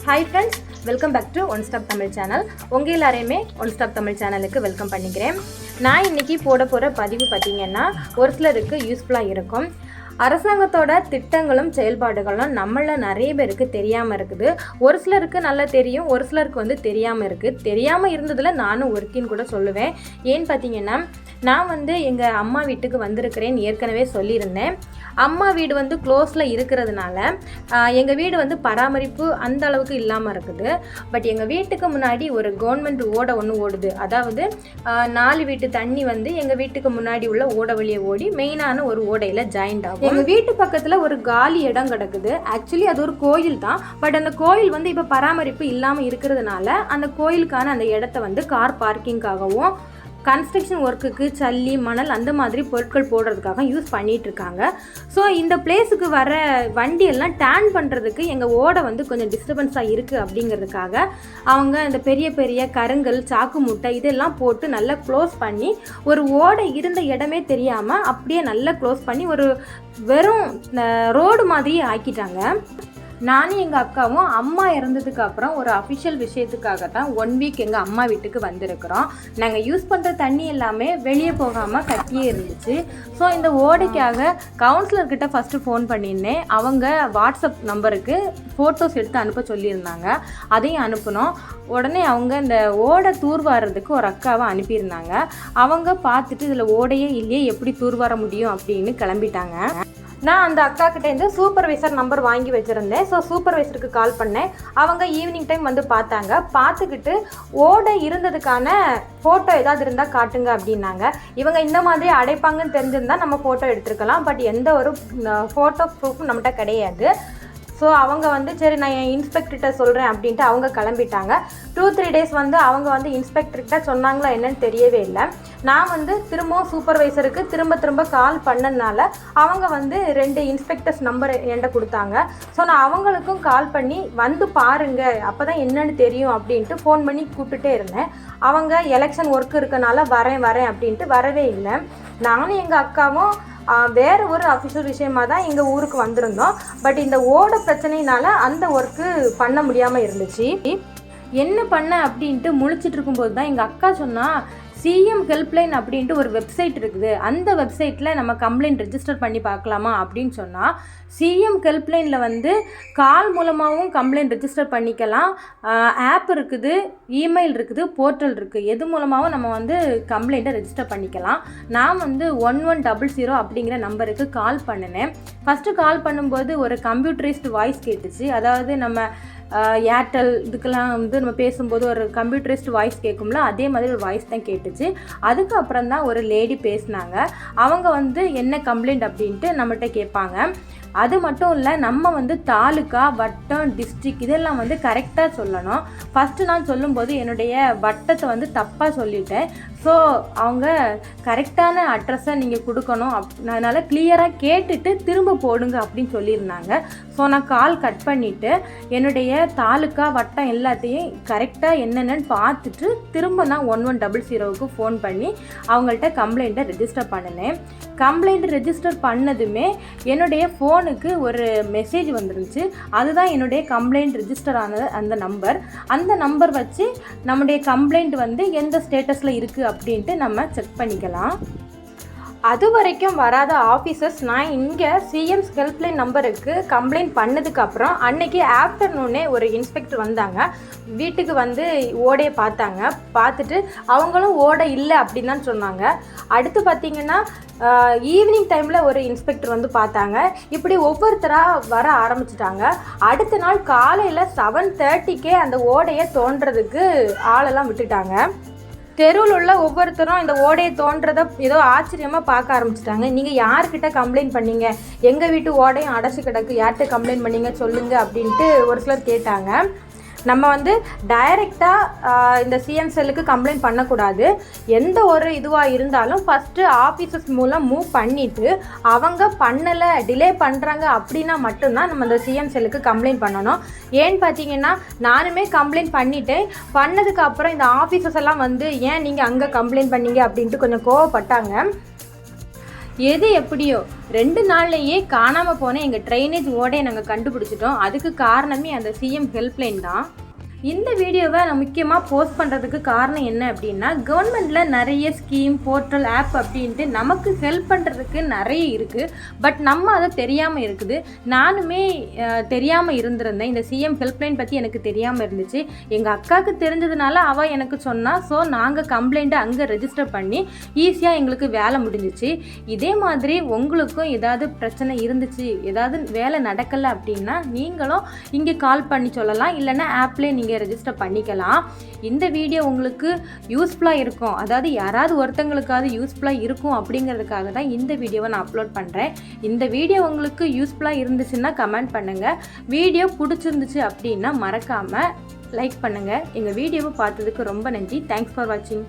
Hi friends, welcome back to One Stop Tamil channel. உங்க எல்லாரையுமே One Stop Tamil சேனலுக்கு welcome பண்ணிக்கிறேன். நான் இன்னைக்கு போட போற பதிவு பாத்தீங்கன்னா ஒரு சிலருக்கு யூஸ்ஃபுல்லா இருக்கும். அரசாங்கத்தோட திட்டங்களும் செயல்பாடுகளும் நம்மள நிறைய பேருக்கு தெரியாம இருக்குது. ஒரு சிலருக்கு நல்லா தெரியும், ஒரு சிலருக்கு தெரியாம இருக்கு. தெரியாம இருந்ததுல நானும் ஒர்க்கின்னு கூட சொல்லுவேன். ஏன்னு பாத்தீங்கன்னா நான் எங்க அம்மா வீட்டுக்கு வந்திருக்கிறேன்னு ஏற்கனவே சொல்லியிருந்தேன். அம்மா வீடு க்ளோஸில் இருக்கிறதுனால எங்கள் வீடு பராமரிப்பு அந்த அளவுக்கு இல்லாமல் இருக்குது. பட் எங்கள் வீட்டுக்கு முன்னாடி ஒரு கவர்மெண்ட் ஓடை ஒன்று ஓடுது. அதாவது 4 வீட்டு தண்ணி எங்கள் வீட்டுக்கு முன்னாடி உள்ள ஓடை வழியை ஓடி மெயினான ஒரு ஓடையில் ஜாயிண்ட் ஆகும். எங்கள் வீட்டு பக்கத்தில் ஒரு காலி இடம் கிடக்குது. ஆக்சுவலி அது ஒரு கோயில் தான். பட் அந்த கோயில் இப்போ பராமரிப்பு இல்லாமல் இருக்கிறதுனால அந்த கோயிலுக்கான அந்த இடத்த கார் பார்க்கிங்காகவும் கன்ஸ்ட்ரக்ஷன் ஒர்க்குக்கு சல்லி மணல் அந்த மாதிரி பொருட்கள் போடுறதுக்காக யூஸ் பண்ணிகிட்டு இருக்காங்க. ஸோ இந்த பிளேஸுக்கு வர வண்டியெல்லாம் டேர்ன் பண்ணுறதுக்கு எங்கள் ஓடை கொஞ்சம் டிஸ்டர்பன்ஸாக இருக்குது அப்படிங்கிறதுக்காக அவங்க இந்த பெரிய பெரிய கருங்கல் சாக்கு மூட்டை இதெல்லாம் போட்டு நல்லா க்ளோஸ் பண்ணி ஒரு ஓடை இருந்த இடமே தெரியாமல் அப்படியே நல்லா க்ளோஸ் பண்ணி ஒரு வெறும் ரோடு மாதிரியே ஆக்கிட்டாங்க. நானும் எங்கள் அக்காவும் அம்மா இறந்ததுக்கு அப்புறம் ஒரு அஃபிஷியல் விஷயத்துக்காக தான் 1 வீக் எங்கள் அம்மா வீட்டுக்கு வந்திருக்கிறோம். நாங்கள் யூஸ் பண்ணுற தண்ணி எல்லாமே வெளியே போகாமல் கட்டியே இருந்துச்சு. ஸோ இந்த ஓடைக்காக கவுன்சிலர்கிட்ட ஃபஸ்ட்டு ஃபோன் பண்ணியிருந்தேன். அவங்க வாட்ஸ்அப் நம்பருக்கு ஃபோட்டோஸ் எடுத்து அனுப்ப சொல்லியிருந்தாங்க. அதையும் அனுப்பினோம். உடனே அவங்க இந்த ஓடை தூர்வாரதுக்கு ஒரு அக்காவை அனுப்பியிருந்தாங்க. அவங்க பார்த்துட்டு இதில் ஓடையே இல்லையே எப்படி தூர்வார முடியும் அப்படின்னு கிளம்பிட்டாங்க. நான் அந்த அக்கா கிட்டேருந்து சூப்பர்வைசர் நம்பர் வாங்கி வச்சுருந்தேன். ஸோ சூப்பர்வைசருக்கு கால் பண்ணேன். அவங்க ஈவினிங் டைம் பார்த்தாங்க. பார்த்துக்கிட்டு ஓடை இருந்ததுக்கான ஃபோட்டோ ஏதாவது இருந்தால் காட்டுங்க அப்படின்னாங்க. இவங்க இந்த மாதிரி அடைப்பாங்கன்னு தெரிஞ்சிருந்தால் நம்ம ஃபோட்டோ எடுத்துருக்கலாம். பட் எந்த ஒரு ஃபோட்டோ ப்ரூஃபும் நம்மகிட்ட கிடையாது. ஸோ அவங்க சரி நான் என் இன்ஸ்பெக்டர்கிட்ட சொல்கிறேன் அப்படின்ட்டு அவங்க கிளம்பிட்டாங்க. 2-3 டேஸ் அவங்க இன்ஸ்பெக்டர்கிட்ட சொன்னாங்களா என்னன்னு தெரியவே இல்லை. நான் திரும்பவும் சூப்பர்வைசருக்கு திரும்ப கால் பண்ணதுனால அவங்க 2 இன்ஸ்பெக்டர்ஸ் நம்பர் என்கிட்ட கொடுத்தாங்க. ஸோ நான் அவங்களுக்கும் கால் பண்ணி பாருங்க அப்போ தான் என்னன்னு தெரியும் அப்படின்ட்டு ஃபோன் பண்ணி கூப்பிட்டுட்டே இருந்தேன். அவங்க எலெக்ஷன் ஒர்க் இருக்கனால வரேன் அப்படின்ட்டு வரவே இல்லை. நானும் எங்கள் அக்காவும் வேறு ஒரு அஃபிஷியல் விஷயமாக தான் எங்கள் ஊருக்கு வந்திருந்தோம். பட் இந்த ஓடை பிரச்சனையினால அந்த ஒர்க்கு பண்ண முடியாமல் இருந்துச்சு. என்ன பண்ண அப்படின்ட்டு முழிச்சிட்டு இருக்கும்போது தான் எங்கள் அக்கா சொன்னால் சிஎம் ஹெல்ப்லைன் அப்படின்ட்டு ஒரு வெப்சைட் இருக்குது. அந்த வெப்சைட்டில் நம்ம கம்ப்ளைண்ட் ரெஜிஸ்டர் பண்ணி பார்க்கலாமா அப்படின்னு சொன்னால் சிஎம் ஹெல்ப்லைனில் கால் மூலமாகவும் கம்ப்ளைண்ட் ரெஜிஸ்டர் பண்ணிக்கலாம். ஆப் இருக்குது, இமெயில் இருக்குது, போர்ட்டல் இருக்குது. எது மூலமாகவும் நம்ம கம்ப்ளைண்ட்டை ரெஜிஸ்டர் பண்ணிக்கலாம். நான் 1100 அப்படிங்கிற நம்பருக்கு கால் பண்ணினேன். ஃபஸ்ட்டு கால் பண்ணும்போது ஒரு கம்ப்யூட்டரைஸ்டு வாய்ஸ் கேட்டுச்சு. அதாவது நம்ம ஏர்டெல் இதுக்கெல்லாம் நம்ம பேசும்போது ஒரு கம்ப்யூட்டரைஸ்டு வாய்ஸ் கேட்கும்ல, அதே மாதிரி ஒரு வாய்ஸ் தான் கேட்டுச்சு. அதுக்கப்புறம் தான் ஒரு லேடி பேசினாங்க. அவங்க என்ன கம்ப்ளைண்ட் அப்படின்ட்டு நம்மகிட்ட கேட்பாங்க. அது மட்டும் இல்லை, நம்ம தாலுக்கா வட்டம் டிஸ்ட்ரிக் இதெல்லாம் கரெக்டாக சொல்லணும். ஃபஸ்ட்டு நான் சொல்லும்போது என்னுடைய வட்டத்தை தப்பாக சொல்லிட்டேன். ஸோ அவங்க கரெக்டான அட்ரஸை நீங்கள் கொடுக்கணும். அதனால் கிளியராக கேட்டுட்டு திரும்ப போடுங்க அப்படின்னு சொல்லியிருந்தாங்க. ஸோ நான் கால் கட் பண்ணிவிட்டு என்னுடைய தாலுக்கா வட்டம் எல்லாத்தையும் கரெக்டாக என்னென்னு பார்த்துட்டு திரும்ப நான் 1100க்கு ஃபோன் பண்ணி அவங்கள்ட்ட கம்ப்ளைண்ட்டை ரெஜிஸ்டர் பண்ணினேன். கம்ப்ளைண்ட் ரெஜிஸ்டர் பண்ணதுமே என்னுடைய ஃபோனுக்கு ஒரு மெசேஜ் வந்துருந்துச்சு. அதுதான் என்னுடைய கம்ப்ளைண்ட் ரெஜிஸ்டர் ஆனது அந்த நம்பர். அந்த நம்பர் வச்சு நம்முடைய கம்ப்ளைண்ட் எந்த ஸ்டேட்டஸில் இருக்குது அப்படின்ட்டு நம்ம செக் பண்ணிக்கலாம். அது வரைக்கும் வராத ஆஃபீஸர்ஸ் நான் இங்கே சிஎம்ஸ் ஹெல்ப்லைன் நம்பருக்கு கம்ப்ளைண்ட் பண்ணதுக்கப்புறம் அன்னைக்கு ஆஃப்டர்நூனே ஒரு இன்ஸ்பெக்டர் வந்தாங்க. வீட்டுக்கு ஓடையை பார்த்தாங்க. பார்த்துட்டு அவங்களும் ஓடை இல்லை அப்படின்னு தான் சொன்னாங்க. அடுத்து பார்த்திங்கன்னா ஈவினிங் டைமில் ஒரு இன்ஸ்பெக்டர் பார்த்தாங்க. இப்படி ஒவ்வொருத்தராக வர ஆரம்பிச்சிட்டாங்க. அடுத்த நாள் காலையில் 7:30க்கே அந்த ஓடையை தோண்டுறதுக்கு ஆளெல்லாம் விட்டுட்டாங்க. தெருவில் உள்ள ஒவ்வொருத்தரும் இந்த ஓடையை தோன்றதை ஏதோ ஆச்சரியமாக பார்க்க ஆரம்பிச்சிட்டாங்க. நீங்கள் யார்கிட்ட கம்ப்ளைண்ட் பண்ணீங்க? எங்கள் வீட்டு ஓடையும் அடைச்சி கிடக்கு, யார்கிட்ட கம்ப்ளைண்ட் பண்ணீங்க சொல்லுங்கள் அப்படின்ட்டு ஒரு சிலர் கேட்டாங்க. நம்ம டைரெக்டாக இந்த சிஎம் செல்லுக்கு கம்ப்ளைண்ட் பண்ணக்கூடாது. எந்த ஒரு இதுவாக இருந்தாலும் ஃபஸ்ட்டு ஆஃபீஸர்ஸ் மூலம் மூவ் பண்ணிவிட்டு அவங்க பண்ணலை டிலே பண்ணுறாங்க அப்படின்னா மட்டும்தான் நம்ம இந்த சிஎம் செல்லுக்கு கம்ப்ளைண்ட் பண்ணணும். ஏன்னு பார்த்தீங்கன்னா நானுமே கம்ப்ளைண்ட் பண்ணிவிட்டேன். பண்ணதுக்கப்புறம் இந்த ஆஃபீஸர்ஸ் எல்லாம் ஏன் நீங்கள் அங்கே கம்ப்ளைண்ட் பண்ணீங்க அப்படின்ட்டு கொஞ்சம் கோவப்பட்டாங்க. எது எப்படியோ 2 நாள்லயே காணாமல் போன எங்கள் ட்ரைனேஜ் ஓடையை நாங்கள் கண்டுபிடிச்சிட்டோம். அதுக்கு காரணமே அந்த சிஎம் ஹெல்ப்லைன் தான். இந்த வீடியோவை நான் முக்கியமாக போஸ்ட் பண்ணுறதுக்கு காரணம் என்ன அப்படின்னா, கவர்மெண்ட்டில் நிறைய ஸ்கீம், போர்ட்டல், ஆப் அப்படின்ட்டு நமக்கு ஹெல்ப் பண்ணுறதுக்கு நிறைய இருக்குது. பட் நம்ம அதை தெரியாமல் இருக்குது. நானுமே தெரியாமல் இருந்திருந்தேன். இந்த சிஎம் ஹெல்ப்லைன் பற்றி எனக்கு தெரியாமல் இருந்துச்சு. எங்கள் அக்காவுக்கு தெரிஞ்சதுனால அவள் எனக்கு சொன்னால். ஸோ நாங்கள் கம்ப்ளைண்ட்டை அங்கே ரெஜிஸ்டர் பண்ணி ஈஸியாக எங்களுக்கு வேலை முடிஞ்சிச்சு. இதே மாதிரி உங்களுக்கும் ஏதாவது பிரச்சனை இருந்துச்சு, ஏதாவது வேலை நடக்கலை அப்படின்னா நீங்களும் இங்கே கால் பண்ணி சொல்லலாம். இல்லைன்னா ஆப்லேயே நீங்கள் ரெஜிஸ்டர் பண்ணிக்கலாம். இந்த வீடியோ உங்களுக்கு யூஸ்ஃபுல்லாக இருக்கும், அதாவது யாராவது ஒருத்தங்களுக்காவது யூஸ்ஃபுல்லாக இருக்கும் அப்படிங்கிறதுக்காக தான் இந்த வீடியோவை நான் அப்லோட் பண்ணுறேன். இந்த வீடியோ உங்களுக்கு யூஸ்ஃபுல்லாக இருந்துச்சுன்னா கமெண்ட் பண்ணுங்கள். வீடியோ பிடிச்சிருந்துச்சு அப்படின்னா மறக்காமல் லைக் பண்ணுங்கள். எங்கள் வீடியோவை பார்த்ததுக்கு ரொம்ப நன்றி. தேங்க்ஸ் ஃபார் வாட்சிங்.